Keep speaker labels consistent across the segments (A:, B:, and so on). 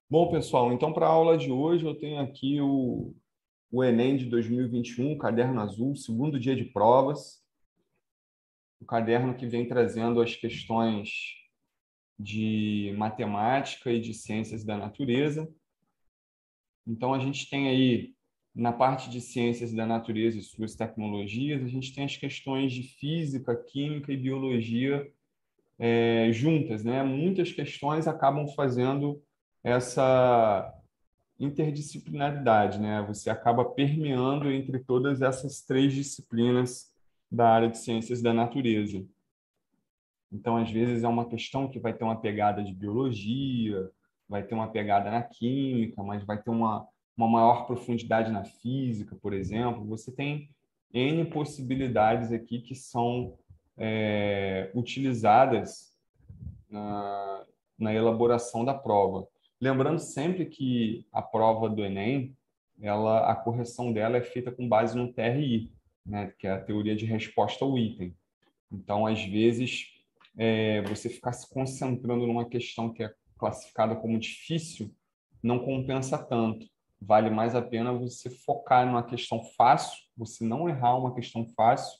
A: Bom, pessoal, então para a aula de hoje eu tenho aqui o Enem de 2021, caderno azul, segundo dia de provas, o caderno que vem trazendo as questões de matemática e de ciências da natureza. Então a gente tem aí, na parte de ciências da natureza e suas tecnologias, a gente tem as questões de física, química e biologia juntas, né? Muitas questões acabam fazendo essa interdisciplinaridade, né? Você acaba permeando entre todas essas três disciplinas da área de ciências da natureza. Então, às vezes, é uma questão que vai ter uma pegada de biologia, vai ter uma pegada na química, mas vai ter uma maior profundidade na física, por exemplo. Você tem N possibilidades aqui que são utilizadas na, na elaboração da prova. Lembrando sempre que a prova do Enem, a correção dela é feita com base no TRI, né, que é a teoria de resposta ao item. Então, às vezes, você ficar se concentrando numa questão que é classificada como difícil não compensa tanto. Vale mais a pena você focar numa questão fácil, você não errar uma questão fácil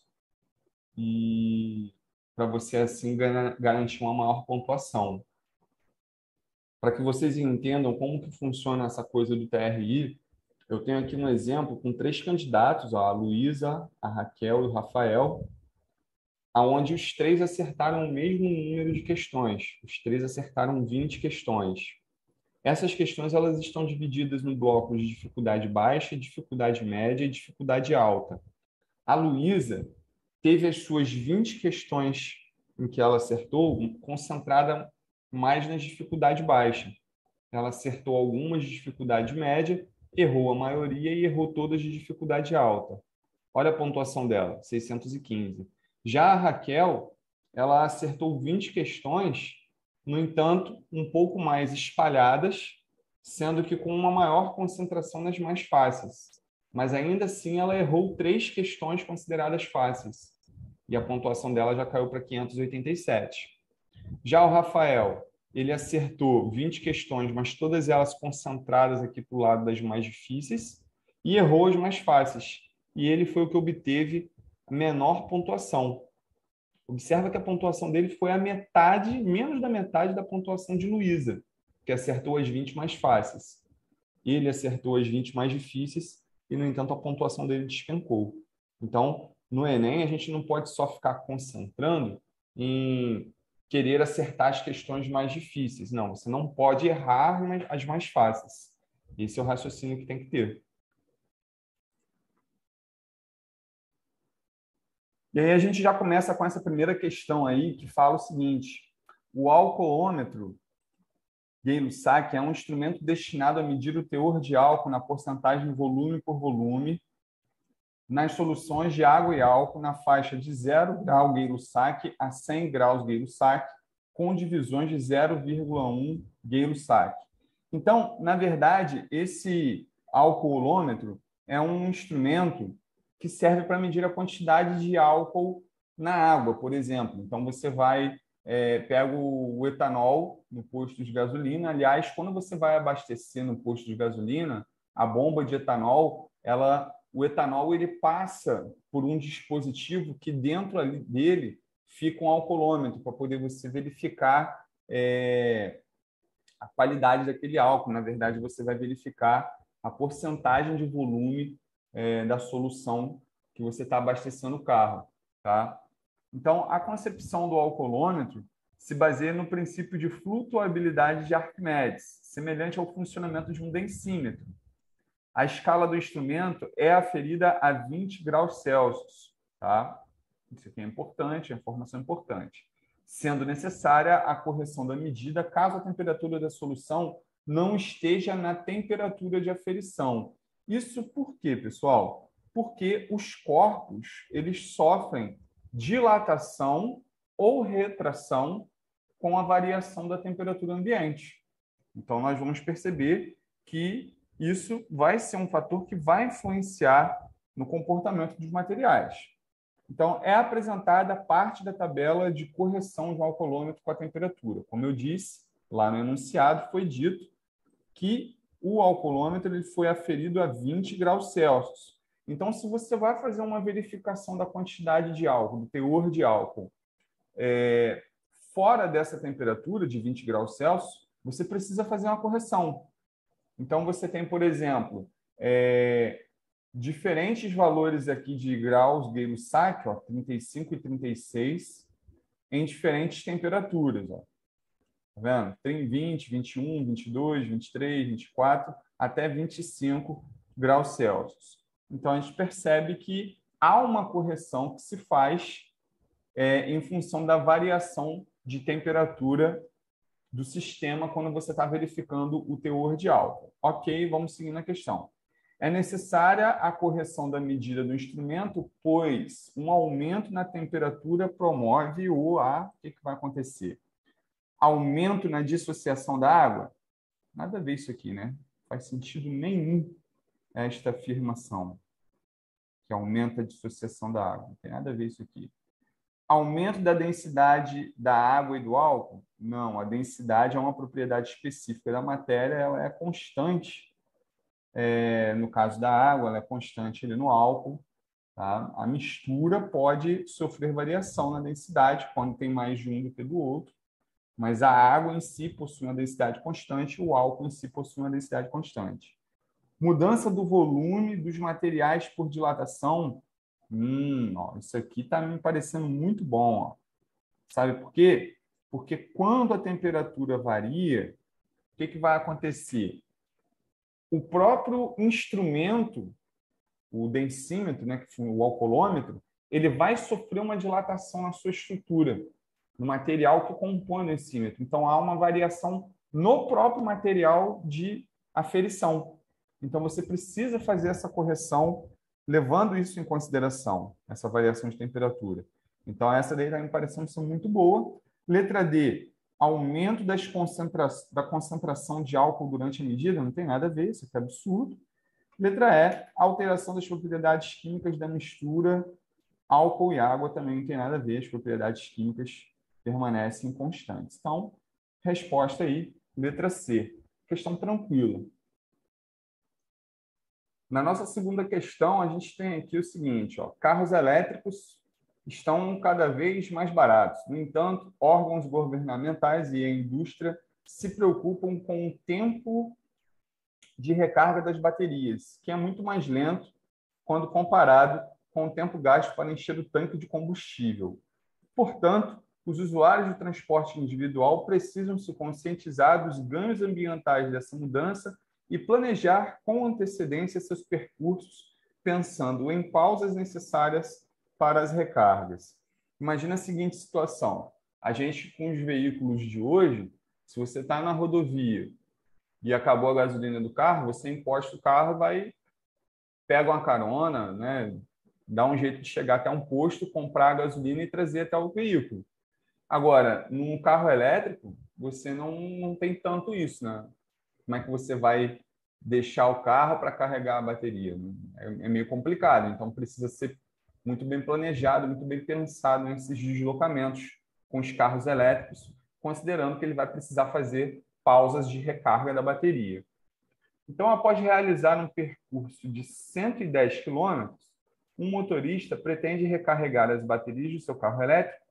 A: e para você assim garantir uma maior pontuação. Para que vocês entendam como que funciona essa coisa do TRI, eu tenho aqui um exemplo com três candidatos, ó, a Luísa, a Raquel e o Rafael, aonde os três acertaram o mesmo número de questões. Os três acertaram 20 questões. Essas questões elas estão divididas no bloco de dificuldade baixa, dificuldade média e dificuldade alta. A Luísa teve as suas 20 questões em que ela acertou concentrada mais na dificuldade baixa. Ela acertou algumas de dificuldade média, errou a maioria e errou todas de dificuldade alta. Olha a pontuação dela, 615. Já a Raquel, ela acertou 20 questões, no entanto, um pouco mais espalhadas, sendo que com uma maior concentração nas mais fáceis. Mas ainda assim, ela errou três questões consideradas fáceis. E a pontuação dela já caiu para 587. Já o Rafael, ele acertou 20 questões, mas todas elas concentradas aqui para o lado das mais difíceis, e errou as mais fáceis. E ele foi o que obteve a menor pontuação. Observa que a pontuação dele foi a metade, menos da metade da pontuação de Luísa, que acertou as 20 mais fáceis. Ele acertou as 20 mais difíceis e, no entanto, a pontuação dele despencou. Então, no Enem, a gente não pode só ficar concentrando em querer acertar as questões mais difíceis. Não, você não pode errar as mais fáceis. Esse é o raciocínio que tem que ter. E aí a gente já começa com essa primeira questão aí, que fala o seguinte: o alcoólmetro Gay-Lussac é um instrumento destinado a medir o teor de álcool na porcentagem volume por volume nas soluções de água e álcool na faixa de 0 grau Gay-Lussac a 100 graus Gay-Lussac, com divisões de 0,1 Gay-Lussac. Então, na verdade, esse alcoolômetro é um instrumento que serve para medir a quantidade de álcool na água, por exemplo. Então, você pega o etanol no posto de gasolina. Aliás, quando você vai abastecer no posto de gasolina, a bomba de etanol, o etanol ele passa por um dispositivo que dentro ali dele fica um alcoolômetro para poder você verificar a qualidade daquele álcool. Na verdade, você vai verificar a porcentagem de volume da solução que você está abastecendo o carro, tá? Então, a concepção do alcoolômetro se baseia no princípio de flutuabilidade de Arquimedes, semelhante ao funcionamento de um densímetro. A escala do instrumento é aferida a 20 graus Celsius, tá? Isso aqui é importante, é informação importante. Sendo necessária a correção da medida caso a temperatura da solução não esteja na temperatura de aferição. Isso por quê, pessoal? Porque os corpos, eles sofrem dilatação ou retração com a variação da temperatura ambiente. Então, nós vamos perceber que isso vai ser um fator que vai influenciar no comportamento dos materiais. Então, é apresentada parte da tabela de correção do alcoolômetro com a temperatura. Como eu disse, lá no enunciado foi dito que o alcoolômetro ele foi aferido a 20 graus Celsius. Então, se você vai fazer uma verificação da quantidade de álcool, do teor de álcool, fora dessa temperatura de 20 graus Celsius, você precisa fazer uma correção. Então, você tem, por exemplo, diferentes valores aqui de graus Gay-Lussac, 35 e 36, em diferentes temperaturas. Ó. Tá vendo? Tem 20, 21, 22, 23, 24, até 25 graus Celsius. Então, a gente percebe que há uma correção que se faz em função da variação de temperatura do sistema quando você está verificando o teor de álcool. Ok, vamos seguir na questão. É necessária a correção da medida do instrumento, pois um aumento na temperatura promove o que vai acontecer? Aumento na dissociação da água? Nada a ver isso aqui, né? Não faz sentido nenhum esta afirmação, que aumenta a dissociação da água. Não tem nada a ver isso aqui. Aumento da densidade da água e do álcool? Não, a densidade é uma propriedade específica da matéria, ela é constante. No caso da água, ela é constante ali no álcool. Tá? A mistura pode sofrer variação na densidade, quando tem mais de um do que do outro, mas a água em si possui uma densidade constante, o álcool em si possui uma densidade constante. Mudança do volume dos materiais por dilatação? Isso aqui está me parecendo muito bom. Ó. Sabe por quê? Porque quando a temperatura varia, o que vai acontecer? O próprio instrumento, o densímetro, né, o alcoolômetro, ele vai sofrer uma dilatação na sua estrutura, no material que compõe o densímetro. Então, há uma variação no próprio material de aferição. Então, você precisa fazer essa correção levando isso em consideração, essa variação de temperatura. Então, essa daí está me parecendo ser muito boa. Letra D, aumento da concentração de álcool durante a medida, não tem nada a ver, isso aqui é absurdo. Letra E, alteração das propriedades químicas da mistura álcool e água também não tem nada a ver, as propriedades químicas permanecem constantes. Então, resposta aí, letra C. Questão tranquila. Na nossa segunda questão, a gente tem aqui o seguinte, ó, carros elétricos estão cada vez mais baratos. No entanto, órgãos governamentais e a indústria se preocupam com o tempo de recarga das baterias, que é muito mais lento quando comparado com o tempo gasto para encher o tanque de combustível. Portanto, os usuários de transporte individual precisam se conscientizar dos ganhos ambientais dessa mudança e planejar com antecedência seus percursos, pensando em pausas necessárias para as recargas. Imagina a seguinte situação: a gente, com os veículos de hoje, se você está na rodovia e acabou a gasolina do carro, você encosta o carro, pega uma carona, né, dá um jeito de chegar até um posto, comprar a gasolina e trazer até o veículo. Agora, num carro elétrico, você não tem tanto isso, né? Como é que você vai deixar o carro para carregar a bateria? É meio complicado, então precisa ser muito bem planejado, muito bem pensado nesses deslocamentos com os carros elétricos, considerando que ele vai precisar fazer pausas de recarga da bateria. Então, após realizar um percurso de 110 quilômetros, um motorista pretende recarregar as baterias do seu carro elétrico,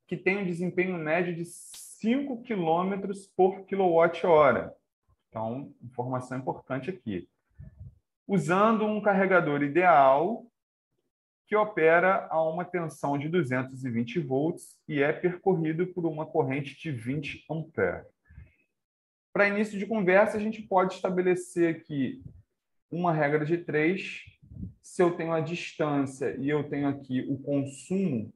A: que tem um desempenho médio de 5 quilômetros por quilowatt-hora. Então, informação importante aqui. Usando um carregador ideal que opera a uma tensão de 220 volts e é percorrido por uma corrente de 20 amperes. Para início de conversa, a gente pode estabelecer aqui uma regra de 3. Se eu tenho a distância e eu tenho aqui o consumo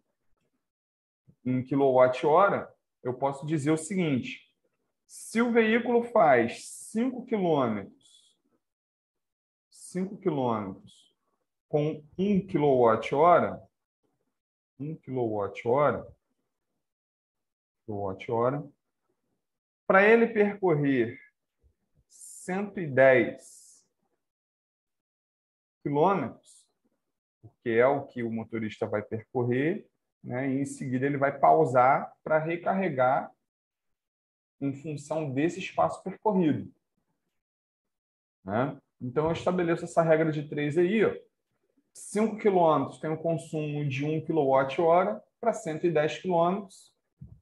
A: em quilowatt-hora, eu posso dizer o seguinte: se o veículo faz 5 quilômetros com 1 quilowatt-hora, para ele percorrer 110 quilômetros, porque é o que o motorista vai percorrer, né? E em seguida ele vai pausar para recarregar em função desse espaço percorrido. né? Então, eu estabeleço essa regra de 3 aí. Ó. 5 quilômetros tem um consumo de 1 kWh para 110 quilômetros.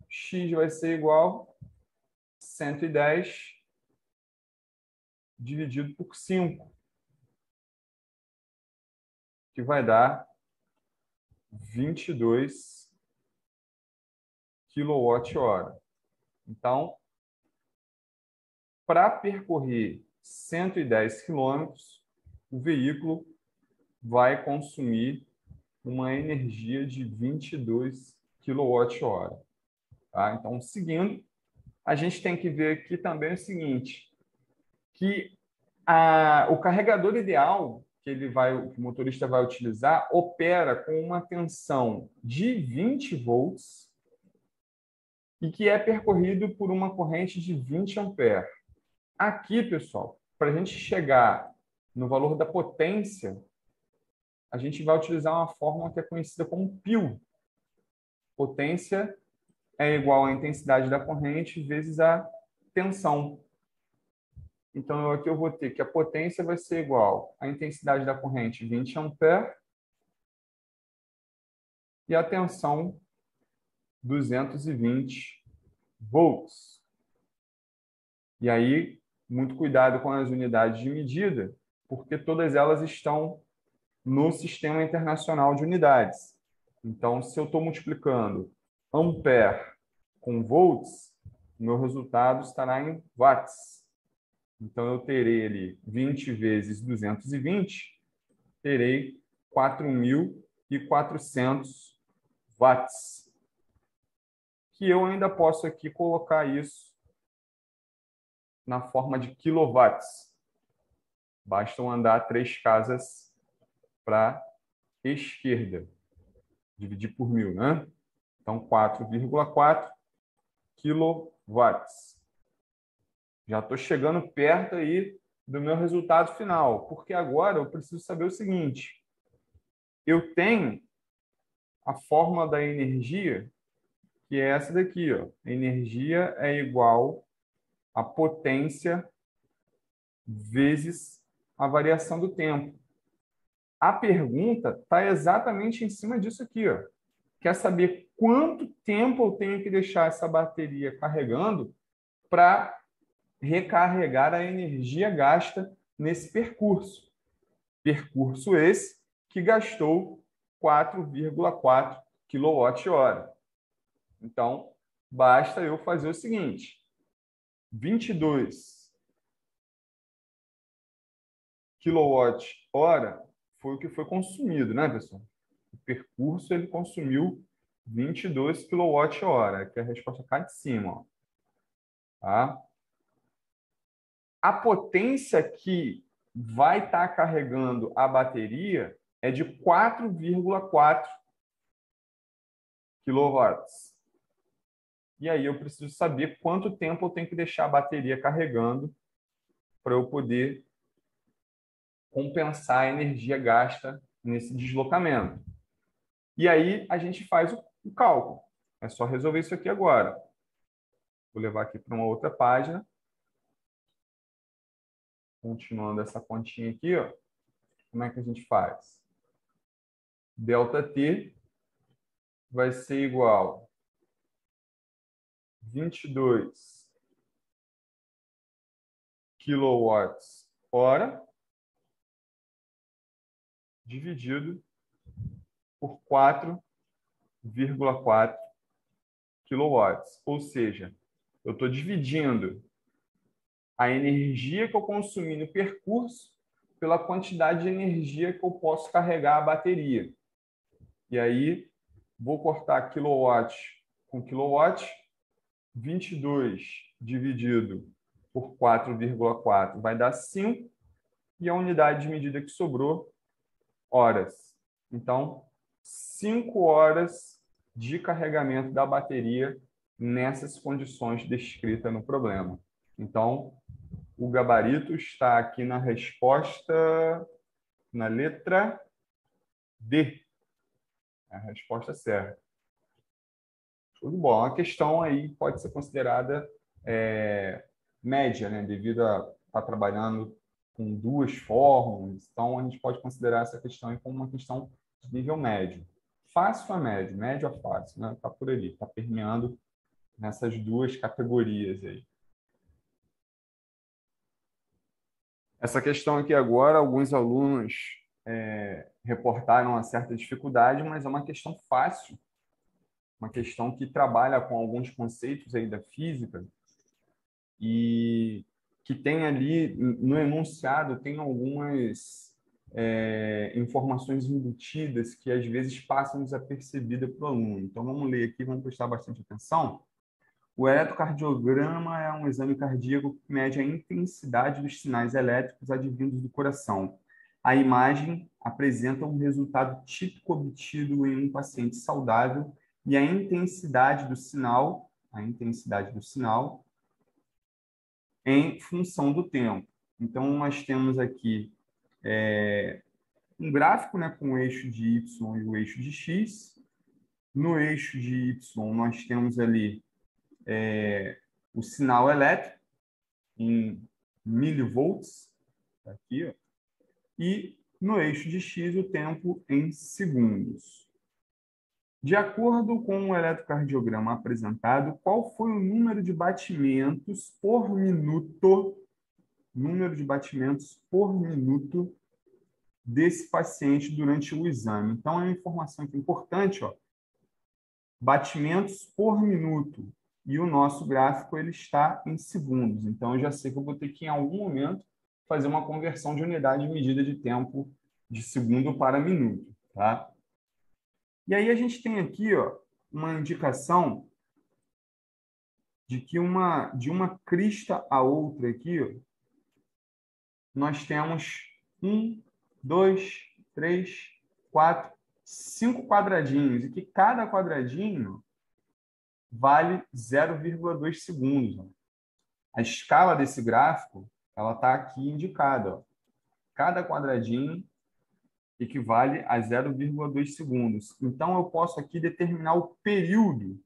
A: X vai ser igual a 110 dividido por 5, que vai dar 22 kWh. Então, para percorrer 110 quilômetros, o veículo vai consumir uma energia de 22 kWh. Tá? Então, seguindo, a gente tem que ver aqui também o seguinte, que o carregador ideal que o motorista vai utilizar opera com uma tensão de 20 volts e que é percorrido por uma corrente de 20 amperes. Aqui, pessoal, para a gente chegar no valor da potência, a gente vai utilizar uma fórmula que é conhecida como π. Potência é igual à intensidade da corrente vezes a tensão. Então, aqui eu vou ter que a potência vai ser igual à intensidade da corrente 20 amperes e a tensão 220 volts. E aí, muito cuidado com as unidades de medida, porque todas elas estão no Sistema Internacional de Unidades. Então, se eu estou multiplicando ampere com volts, meu resultado estará em watts. Então, eu terei ali 20 vezes 220, terei 4.400 watts. Que eu ainda posso aqui colocar isso na forma de quilowatts. Basta andar 3 casas para a esquerda. Dividir por 1.000, né? Então, 4,4 quilowatts. Já estou chegando perto aí do meu resultado final, porque agora eu preciso saber o seguinte. Eu tenho a fórmula da energia, que é essa daqui. Ó. Energia é igual a potência vezes a variação do tempo. A pergunta está exatamente em cima disso aqui. Ó. Quer saber quanto tempo eu tenho que deixar essa bateria carregando para recarregar a energia gasta nesse percurso. Percurso esse que gastou 4,4 kWh. Então, basta eu fazer o seguinte. 22 kWh foi o que foi consumido, né, pessoal? O percurso ele consumiu 22 kWh, que é a resposta cá de cima. Ó. Tá? A potência que vai estar carregando a bateria é de 4,4 kW. E aí eu preciso saber quanto tempo eu tenho que deixar a bateria carregando para eu poder compensar a energia gasta nesse deslocamento. E aí a gente faz o cálculo. É só resolver isso aqui agora. Vou levar aqui para uma outra página. Continuando essa continha aqui, ó. Como é que a gente faz? ΔT vai ser igual a 22 kWh dividido por 4,4 kW. Ou seja, eu estou dividindo a energia que eu consumi no percurso pela quantidade de energia que eu posso carregar a bateria. E aí, vou cortar quilowatt com quilowatt. 22 dividido por 4,4 vai dar 5. E a unidade de medida que sobrou, horas. Então, 5 horas de carregamento da bateria nessas condições descritas no problema. Então, o gabarito está aqui na resposta, na letra D. É a resposta certa. Tudo bom. A questão aí pode ser considerada média, né? Devido a estar trabalhando com duas fórmulas. Então, a gente pode considerar essa questão como uma questão de nível médio. Fácil a médio, médio a fácil, né? Está por ali, está permeando nessas duas categorias aí. Essa questão aqui agora, alguns alunos reportaram uma certa dificuldade, mas é uma questão fácil, uma questão que trabalha com alguns conceitos aí da física e que tem ali no enunciado tem algumas informações embutidas que às vezes passam desapercebidas para o aluno. Então vamos ler aqui, vamos prestar bastante atenção. O eletrocardiograma é um exame cardíaco que mede a intensidade dos sinais elétricos advindos do coração. A imagem apresenta um resultado típico obtido em um paciente saudável e a intensidade do sinal em função do tempo. Então, nós temos aqui um gráfico, né, com o eixo de Y e o eixo de X. No eixo de Y, nós temos ali o sinal elétrico em milivolts, tá aqui, ó, e no eixo de X o tempo em segundos. De acordo com o eletrocardiograma apresentado, qual foi o número de batimentos por minuto, desse paciente durante o exame? Então, é uma informação aqui importante, ó, batimentos por minuto. E o nosso gráfico ele está em segundos. Então, eu já sei que eu vou ter que, em algum momento, fazer uma conversão de unidade de medida de tempo de segundo para minuto. Tá? E aí a gente tem aqui, ó, uma indicação de que de uma crista a outra aqui, ó, nós temos 1, 2, 3, 4, 5 quadradinhos. E que cada quadradinho vale 0,2 segundos. A escala desse gráfico ela está aqui indicada. Ó. Cada quadradinho equivale a 0,2 segundos. Então, eu posso aqui determinar o período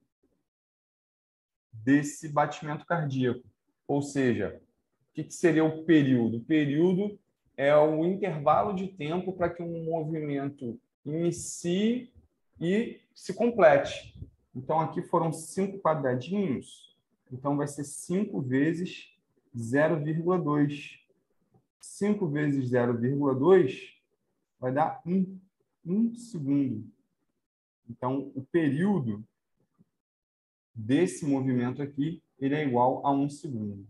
A: desse batimento cardíaco. Ou seja, o que seria o período? O período é o intervalo de tempo para que um movimento inicie e se complete. Então, aqui foram 5 quadradinhos, então vai ser 5 vezes 0,2. 5 vezes 0,2 vai dar 1 segundo. Então, o período desse movimento aqui ele é igual a 1 segundo.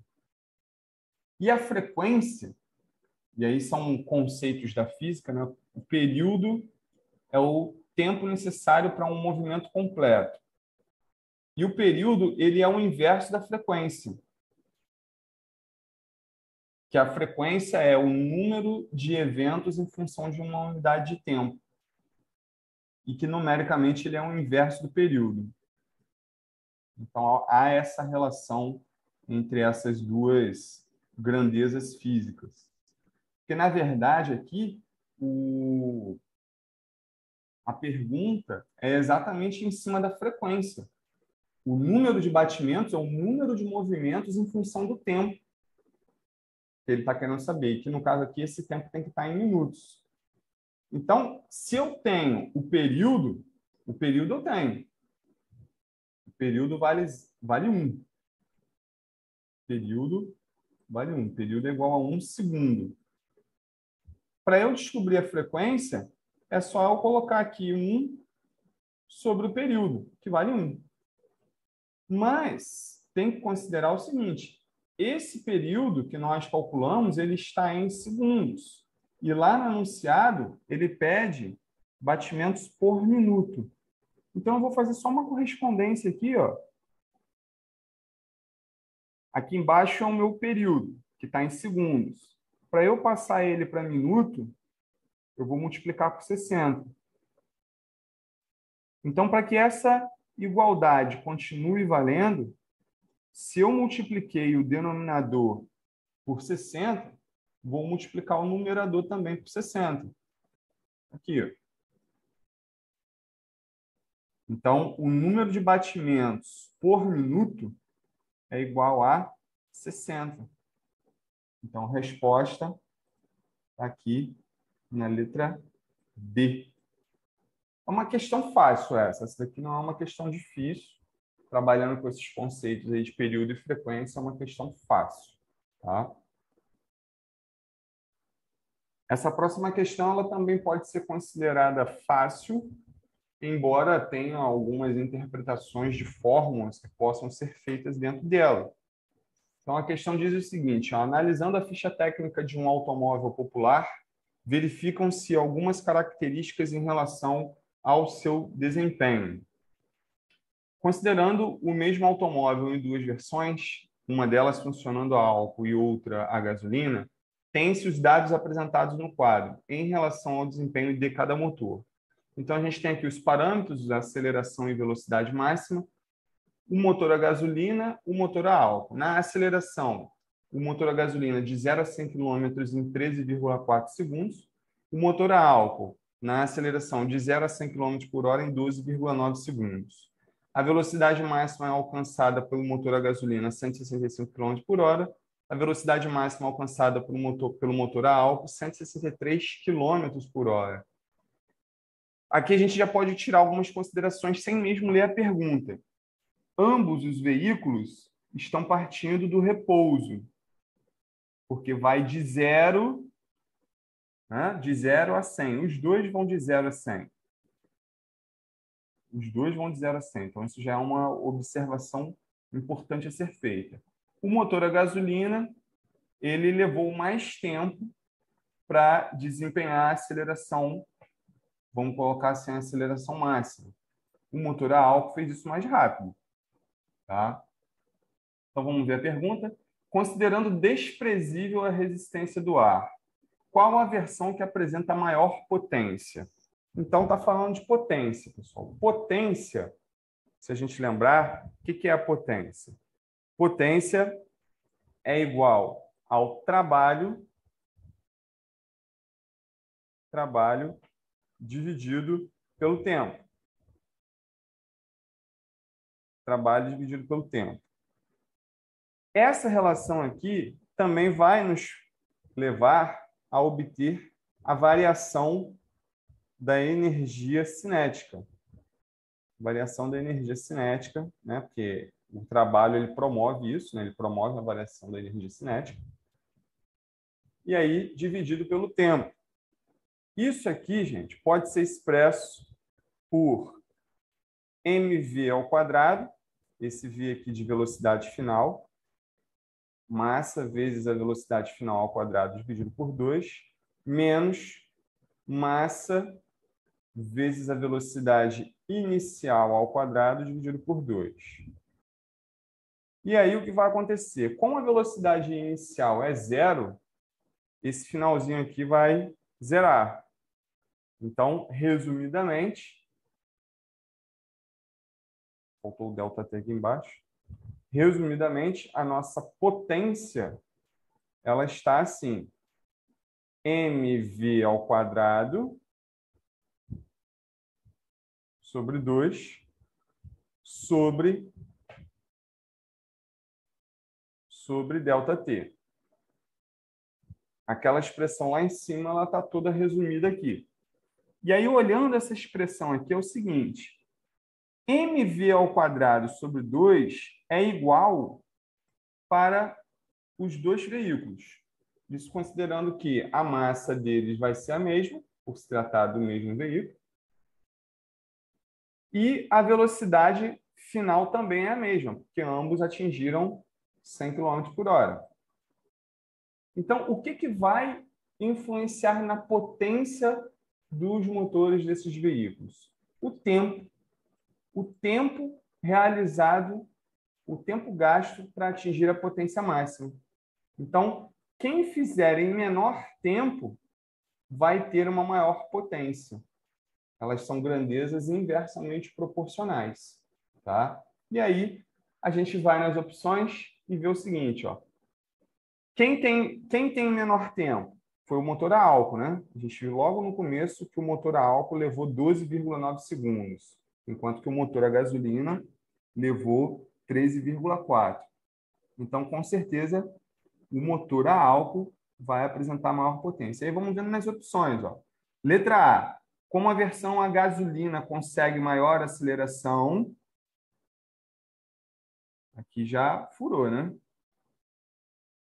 A: E a frequência, e aí são conceitos da física, né? O período é o tempo necessário para um movimento completo. E o período ele é o inverso da frequência. Que a frequência é o número de eventos em função de uma unidade de tempo. E que, numericamente, ele é o inverso do período. Então, há essa relação entre essas duas grandezas físicas. Porque, na verdade, aqui, a pergunta é exatamente em cima da frequência. O número de batimentos é o número de movimentos em função do tempo que ele está querendo saber. E que, no caso aqui, esse tempo tem que estar em minutos. Então, se eu tenho o período eu tenho. O período vale 1. Período vale 1. Período é igual a 1 segundo. Para eu descobrir a frequência, é só eu colocar aqui 1 sobre o período, que vale 1. Mas tem que considerar o seguinte, esse período que nós calculamos, ele está em segundos. E lá no enunciado, ele pede batimentos por minuto. Então, eu vou fazer só uma correspondência aqui, ó. Aqui embaixo é o meu período, que está em segundos. Para eu passar ele para minuto, eu vou multiplicar por 60. Então, para que essa igualdade continue valendo, se eu multipliquei o denominador por 60, vou multiplicar o numerador também por 60. Aqui, ó. Então, o número de batimentos por minuto é igual a 60. Então, resposta Está aqui na letra D. É uma questão fácil essa. Essa daqui não é uma questão difícil. Trabalhando com esses conceitos aí de período e frequência é uma questão fácil. Tá? Essa próxima questão ela também pode ser considerada fácil, embora tenha algumas interpretações de fórmulas que possam ser feitas dentro dela. Então, a questão diz o seguinte, ó, analisando a ficha técnica de um automóvel popular, verificam-se algumas características em relação ao seu desempenho. Considerando o mesmo automóvel em duas versões, uma delas funcionando a álcool e outra a gasolina, tem-se os dados apresentados no quadro em relação ao desempenho de cada motor. Então, a gente tem aqui os parâmetros da aceleração e velocidade máxima, o motor a gasolina, o motor a álcool. Na aceleração, o motor a gasolina de 0 a 100 km em 13,4 segundos, o motor a álcool na aceleração de 0 a 100 km por hora em 12,9 segundos. A velocidade máxima é alcançada pelo motor a gasolina a 165 km por hora, a velocidade máxima alcançada pelo motor a álcool 163 km por hora. Aqui a gente já pode tirar algumas considerações sem mesmo ler a pergunta. Ambos os veículos estão partindo do repouso, porque vai de 0, né, de 0 a 100. Os dois vão de 0 a 100. Os dois vão de 0 a 100. Então, isso já é uma observação importante a ser feita. O motor a gasolina, ele levou mais tempo para desempenhar a aceleração, vamos colocar assim, a aceleração máxima. O motor a álcool fez isso mais rápido. Tá? Então, vamos ver a pergunta. Considerando desprezível a resistência do ar, qual a versão que apresenta maior potência? Então, está falando de potência, pessoal. Potência, se a gente lembrar, o que é a potência? Potência é igual ao trabalho dividido pelo tempo. Trabalho dividido pelo tempo. Essa relação aqui também vai nos levar a obter a variação da energia cinética. Variação da energia cinética, né? Porque o trabalho ele promove isso, né? Ele promove a variação da energia cinética. E aí, dividido pelo tempo. Isso aqui, gente, pode ser expresso por mv ao quadrado, esse v aqui de velocidade final, massa vezes a velocidade final ao quadrado dividido por 2, menos massa vezes a velocidade inicial ao quadrado dividido por 2. E aí o que vai acontecer? Como a velocidade inicial é 0, esse finalzinho aqui vai zerar. Então, resumidamente, faltou o ΔT aqui embaixo. Resumidamente, a nossa potência ela está assim: mv ao quadrado sobre 2 sobre ΔT. Aquela expressão lá em cima, ela está toda resumida aqui. E aí, olhando essa expressão aqui, é o seguinte: mv ao quadrado sobre 2 é igual para os dois veículos. Isso considerando que a massa deles vai ser a mesma, por se tratar do mesmo veículo, e a velocidade final também é a mesma, porque ambos atingiram 100 km por hora. Então, o que vai influenciar na potência dos motores desses veículos? O tempo realizado, o tempo gasto para atingir a potência máxima. Então, quem fizer em menor tempo vai ter uma maior potência. Elas são grandezas inversamente proporcionais. Tá? E aí, a gente vai nas opções e vê o seguinte. Ó. Quem tem menor tempo? Foi o motor a álcool, né? A gente viu logo no começo que o motor a álcool levou 12,9 segundos, enquanto que o motor a gasolina levou 13,4. Então, com certeza, o motor a álcool vai apresentar maior potência. Aí vamos vendo nas opções. Ó. Letra A. Como a versão a gasolina consegue maior aceleração, aqui já furou, né?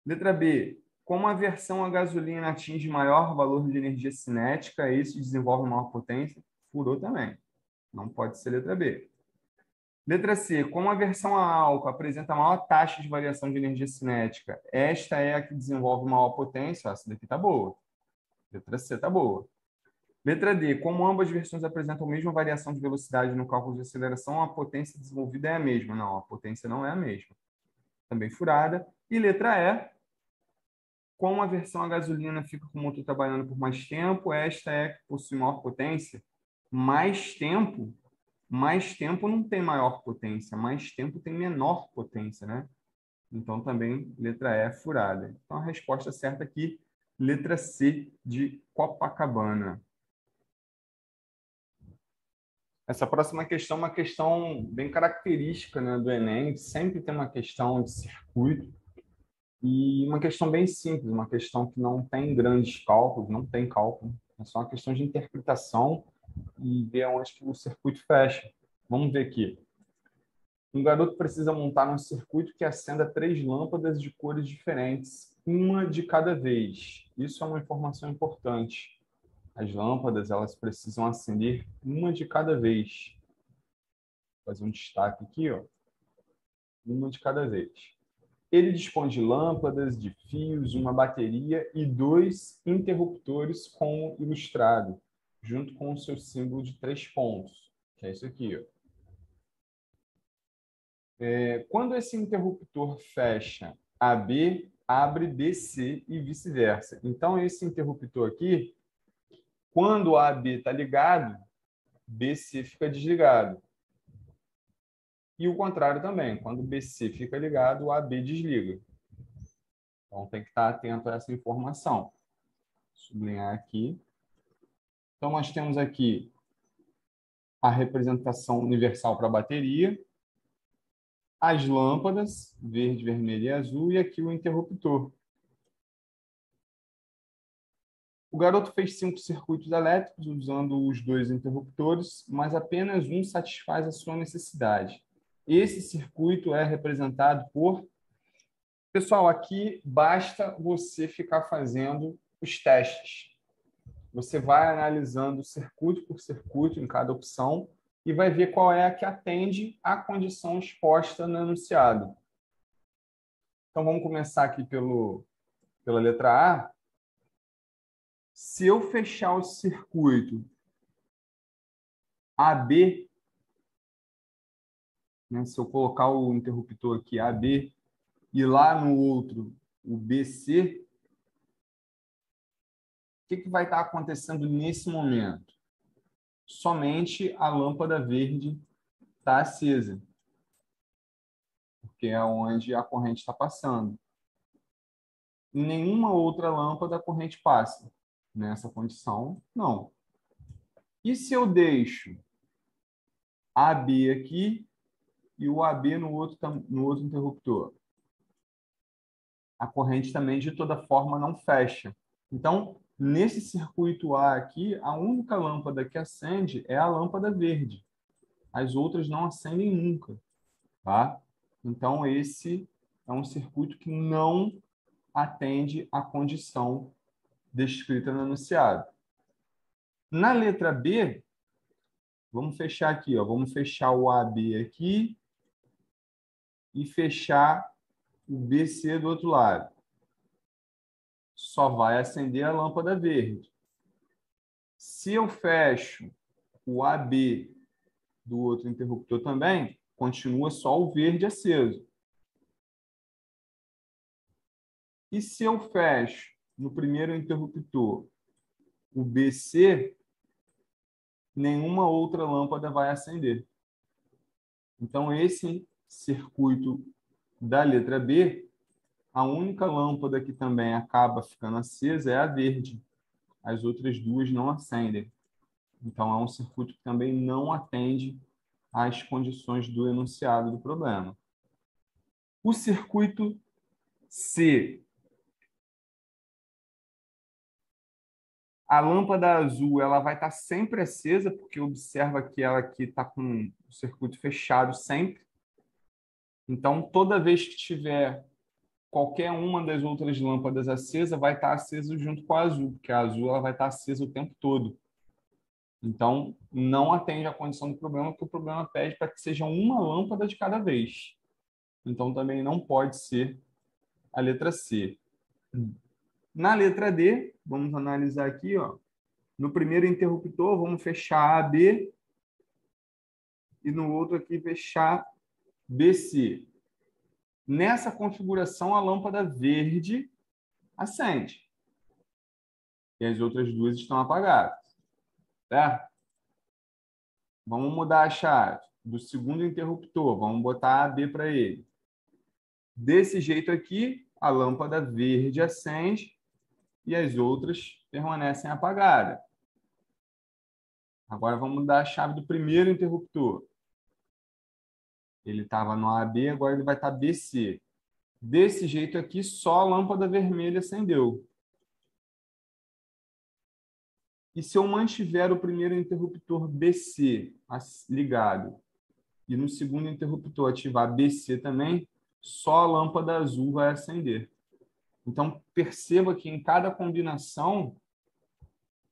A: Letra B. Como a versão a gasolina atinge maior valor de energia cinética, isso desenvolve maior potência, furou também. Não pode ser letra B. Letra C. Como a versão a álcool apresenta maior taxa de variação de energia cinética, esta é a que desenvolve maior potência. Essa daqui está boa. Letra C está boa. Letra D. Como ambas versões apresentam a mesma variação de velocidade no cálculo de aceleração, a potência desenvolvida é a mesma. Não, a potência não é a mesma. Também furada. E letra E. Como a versão a gasolina fica com o motor trabalhando por mais tempo, esta é a que possui maior potência. Mais tempo não tem maior potência, mais tempo tem menor potência, né? Então, também, letra E furada. Então, a resposta certa aqui, letra C de Copacabana. Essa próxima questão é uma questão bem característica, né, do Enem. Sempre tem uma questão de circuito e uma questão bem simples, uma questão que não tem grandes cálculos, não tem cálculo. É só uma questão de interpretação e ver onde que o circuito fecha. Vamos ver aqui. Um garoto precisa montar um circuito que acenda 3 lâmpadas de cores diferentes, uma de cada vez. Isso é uma informação importante. As lâmpadas, elas precisam acender uma de cada vez. Vou fazer um destaque aqui, ó. Uma de cada vez. Ele dispõe de lâmpadas, de fios, uma bateria e 2 interruptores como ilustrado, junto com o seu símbolo de 3 pontos, que é isso aqui, ó. Quando esse interruptor fecha AB, abre BC e vice-versa. Então, esse interruptor aqui, quando AB está ligado, BC fica desligado. E o contrário também, quando BC fica ligado, o AB desliga. Então, tem que estar atento a essa informação. Vou sublinhar aqui. Então, nós temos aqui a representação universal para a bateria, as lâmpadas, verde, vermelho e azul, e aqui o interruptor. O garoto fez 5 circuitos elétricos usando os 2 interruptores, mas apenas um satisfaz a sua necessidade. Esse circuito é representado por... Pessoal, aqui basta você ficar fazendo os testes. Você vai analisando circuito por circuito em cada opção e vai ver qual é a que atende à condição exposta no enunciado. Então, vamos começar aqui pela letra A. Se eu fechar o circuito AB, né, se eu colocar o interruptor aqui AB e lá no outro o BC, o que vai estar acontecendo nesse momento? Somente a lâmpada verde está acesa, porque é onde a corrente está passando. Em nenhuma outra lâmpada a corrente passa. Nessa condição, não. E se eu deixo AB aqui e o AB no outro interruptor? A corrente também, de toda forma, não fecha. Então, nesse circuito A aqui, a única lâmpada que acende é a lâmpada verde. As outras não acendem nunca. Tá? Então, esse é um circuito que não atende à condição descrita no enunciado. Na letra B, vamos fechar aqui, ó. Vamos fechar o AB aqui e fechar o BC do outro lado. Só vai acender a lâmpada verde. Se eu fecho o AB do outro interruptor também, continua só o verde aceso. E se eu fecho no primeiro interruptor o BC, nenhuma outra lâmpada vai acender. Então, esse circuito da letra B, a única lâmpada que também acaba ficando acesa é a verde. As outras duas não acendem. Então, é um circuito que também não atende às condições do enunciado do problema. O circuito C. A lâmpada azul ela vai estar sempre acesa, porque observa que ela aqui está com o circuito fechado sempre. Então, toda vez que tiver qualquer uma das outras lâmpadas acesa, vai estar acesa junto com a azul, porque a azul ela vai estar acesa o tempo todo. Então, não atende à condição do problema, porque o problema pede para que seja uma lâmpada de cada vez. Então, também não pode ser a letra C. Na letra D, vamos analisar aqui, ó. No primeiro interruptor, vamos fechar AB e no outro aqui fechar BC. Nessa configuração, a lâmpada verde acende. E as outras duas estão apagadas. Certo? Vamos mudar a chave do segundo interruptor. Vamos botar AB para ele. Desse jeito aqui, a lâmpada verde acende e as outras permanecem apagadas. Agora vamos mudar a chave do primeiro interruptor. Ele estava no AB, agora ele vai estar BC. Desse jeito aqui, só a lâmpada vermelha acendeu. E se eu mantiver o primeiro interruptor BC ligado e no segundo interruptor ativar BC também, só a lâmpada azul vai acender. Então, perceba que em cada combinação,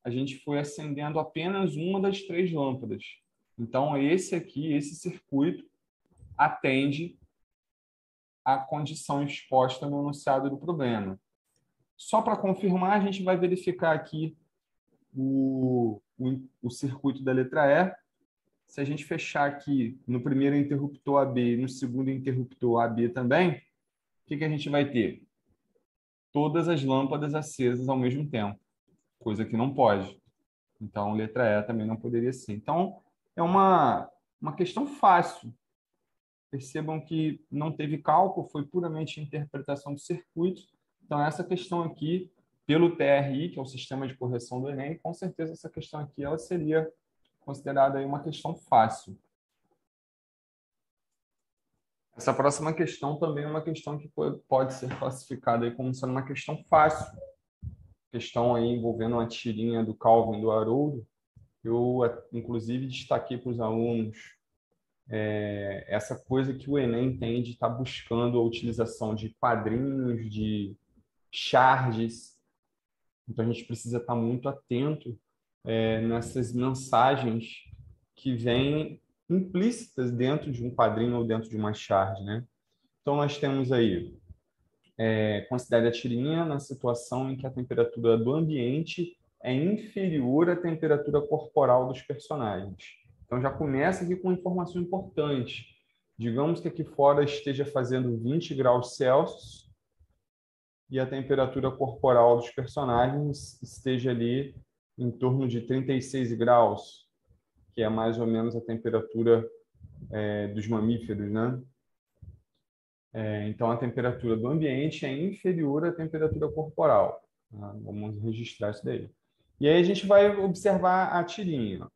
A: a gente foi acendendo apenas uma das três lâmpadas. Então, esse aqui, esse circuito, atende à condição exposta no enunciado do problema. Só para confirmar, a gente vai verificar aqui o circuito da letra E. Se a gente fechar aqui no primeiro interruptor AB e no segundo interruptor AB também, o que a gente vai ter? Todas as lâmpadas acesas ao mesmo tempo, coisa que não pode. Então, letra E também não poderia ser. Então, é uma questão fácil. Percebam que não teve cálculo, foi puramente interpretação do circuito. Então, essa questão aqui, pelo TRI, que é o Sistema de Correção do Enem, com certeza essa questão aqui ela seria considerada aí uma questão fácil. Essa próxima questão também é uma questão que pode ser classificada aí como sendo uma questão fácil. Questão aí envolvendo uma tirinha do Calvin e do Haroldo. Eu, inclusive, destaquei para os alunos essa coisa que o Enem tem de estar buscando a utilização de quadrinhos, de charges. Então, a gente precisa estar muito atento nessas mensagens que vêm implícitas dentro de um quadrinho ou dentro de uma charge, né? Então, nós temos aí, considere a tirinha na situação em que a temperatura do ambiente é inferior à temperatura corporal dos personagens. Então, já começa aqui com uma informação importante. Digamos que aqui fora esteja fazendo 20 graus Celsius e a temperatura corporal dos personagens esteja ali em torno de 36 graus, que é mais ou menos a temperatura dos mamíferos, né? Então, a temperatura do ambiente é inferior à temperatura corporal. Tá? Vamos registrar isso daí. E aí a gente vai observar a tirinha.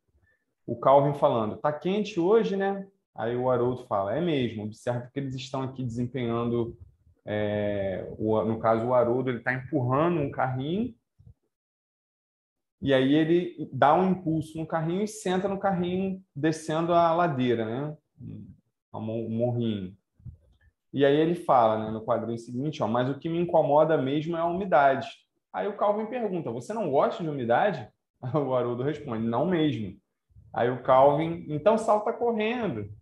A: O Calvin falando, tá quente hoje, né? Aí o Haroldo fala, é mesmo. Observe que eles estão aqui desempenhando, no caso o Haroldo, ele está empurrando um carrinho e aí ele dá um impulso no carrinho e senta no carrinho descendo a ladeira, né? Um morrinho. E aí ele fala, né, no quadrinho seguinte, ó, mas o que me incomoda mesmo é a umidade. Aí o Calvin pergunta, você não gosta de umidade? O Haroldo responde, não mesmo. Aí o Calvin, então salta correndo,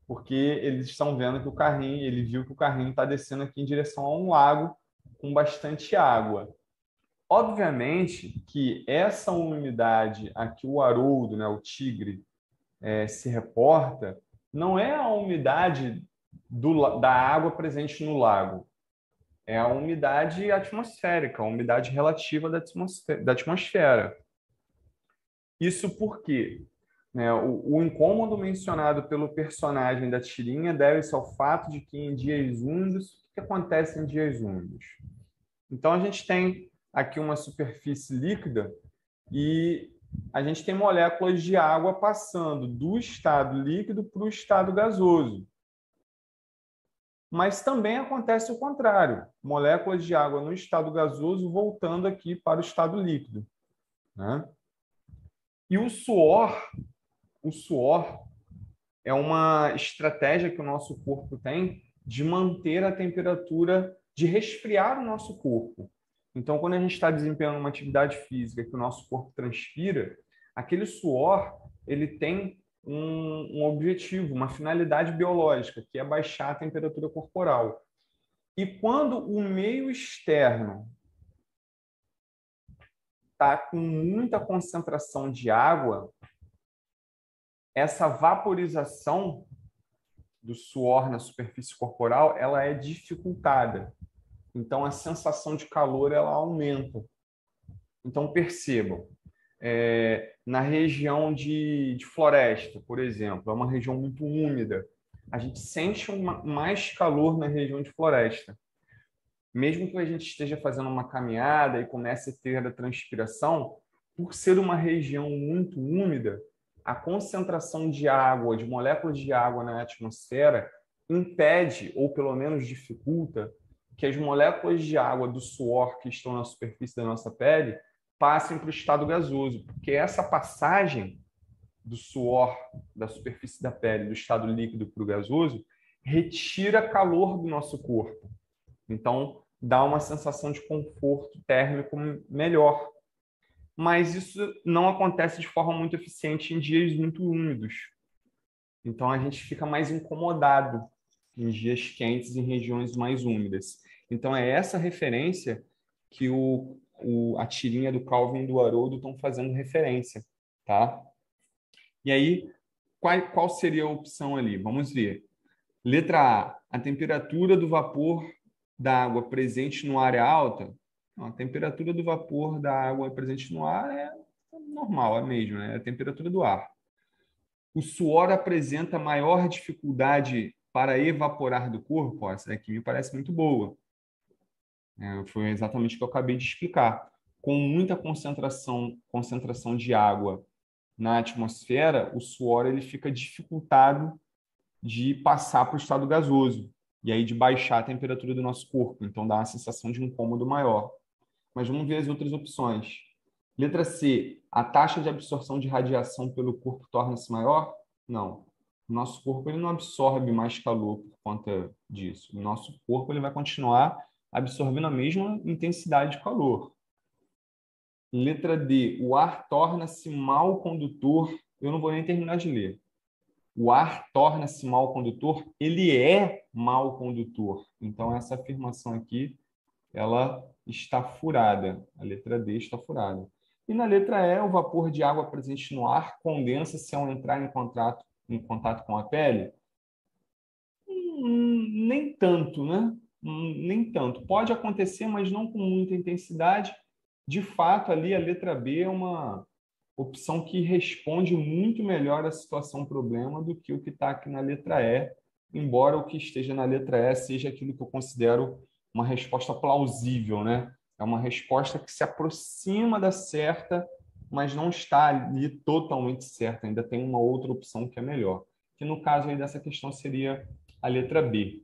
A: porque eles estão vendo que o carrinho, ele viu que o carrinho está descendo aqui em direção a um lago com bastante água. Obviamente que essa umidade a que o Haroldo, né, o tigre, se reporta, não é a umidade da água presente no lago. É a umidade atmosférica, a umidade relativa da atmosfera. Isso porque, né, o incômodo mencionado pelo personagem da tirinha deve-se ao fato de que em dias úmidos, o que acontece em dias úmidos? Então, a gente tem aqui uma superfície líquida e a gente tem moléculas de água passando do estado líquido para o estado gasoso. Mas também acontece o contrário, moléculas de água no estado gasoso voltando aqui para o estado líquido. né? E o suor é uma estratégia que o nosso corpo tem de manter a temperatura, de resfriar o nosso corpo. Então, quando a gente está desempenhando uma atividade física que o nosso corpo transpira, aquele suor ele tem um objetivo, uma finalidade biológica, que é baixar a temperatura corporal. E quando o meio externo está com muita concentração de água, essa vaporização do suor na superfície corporal ela é dificultada. Então, a sensação de calor ela aumenta. Então, percebam, na região de floresta, por exemplo, é uma região muito úmida, a gente sente mais calor na região de floresta. Mesmo que a gente esteja fazendo uma caminhada e comece a ter a transpiração, por ser uma região muito úmida, a concentração de água, de moléculas de água na atmosfera, impede, ou pelo menos dificulta, que as moléculas de água do suor que estão na superfície da nossa pele passem para o estado gasoso, porque essa passagem do suor da superfície da pele, do estado líquido para o gasoso, retira calor do nosso corpo. Então, dá uma sensação de conforto térmico melhor. Mas isso não acontece de forma muito eficiente em dias muito úmidos. Então, a gente fica mais incomodado em dias quentes em regiões mais úmidas. Então, é essa referência que a tirinha do Calvin e do Haroldo estão fazendo referência. Tá? E aí, qual seria a opção ali? Vamos ver. Letra A temperatura do vapor da água presente no ar é alta? Não, a temperatura do vapor da água presente no ar é normal, é mesmo, né? É a temperatura do ar. O suor apresenta maior dificuldade para evaporar do corpo? Ó, essa daqui me parece muito boa. Foi exatamente o que eu acabei de explicar. Com muita concentração de água na atmosfera, o suor ele fica dificultado de passar para o estado gasoso e aí de baixar a temperatura do nosso corpo. Então, dá uma sensação de incômodo maior. Mas vamos ver as outras opções. Letra C, a taxa de absorção de radiação pelo corpo torna-se maior? Não. O nosso corpo ele não absorve mais calor por conta disso. O nosso corpo ele vai continuar absorvendo a mesma intensidade de calor. Letra D, o ar torna-se mal condutor. Eu não vou nem terminar de ler. O ar torna-se mal condutor, ele é mal condutor. Então, essa afirmação aqui, ela está furada. A letra D está furada. E na letra E, o vapor de água presente no ar condensa-se ao entrar em contato com a pele? Nem tanto, né? Nem tanto. Pode acontecer, mas não com muita intensidade. De fato, ali a letra B é uma opção que responde muito melhor à situação-problema do que o que está aqui na letra E, embora o que esteja na letra E seja aquilo que eu considero uma resposta plausível, né? É uma resposta que se aproxima da certa, mas não está ali totalmente certa. Ainda tem uma outra opção que é melhor. Que no caso aí dessa questão seria a letra B.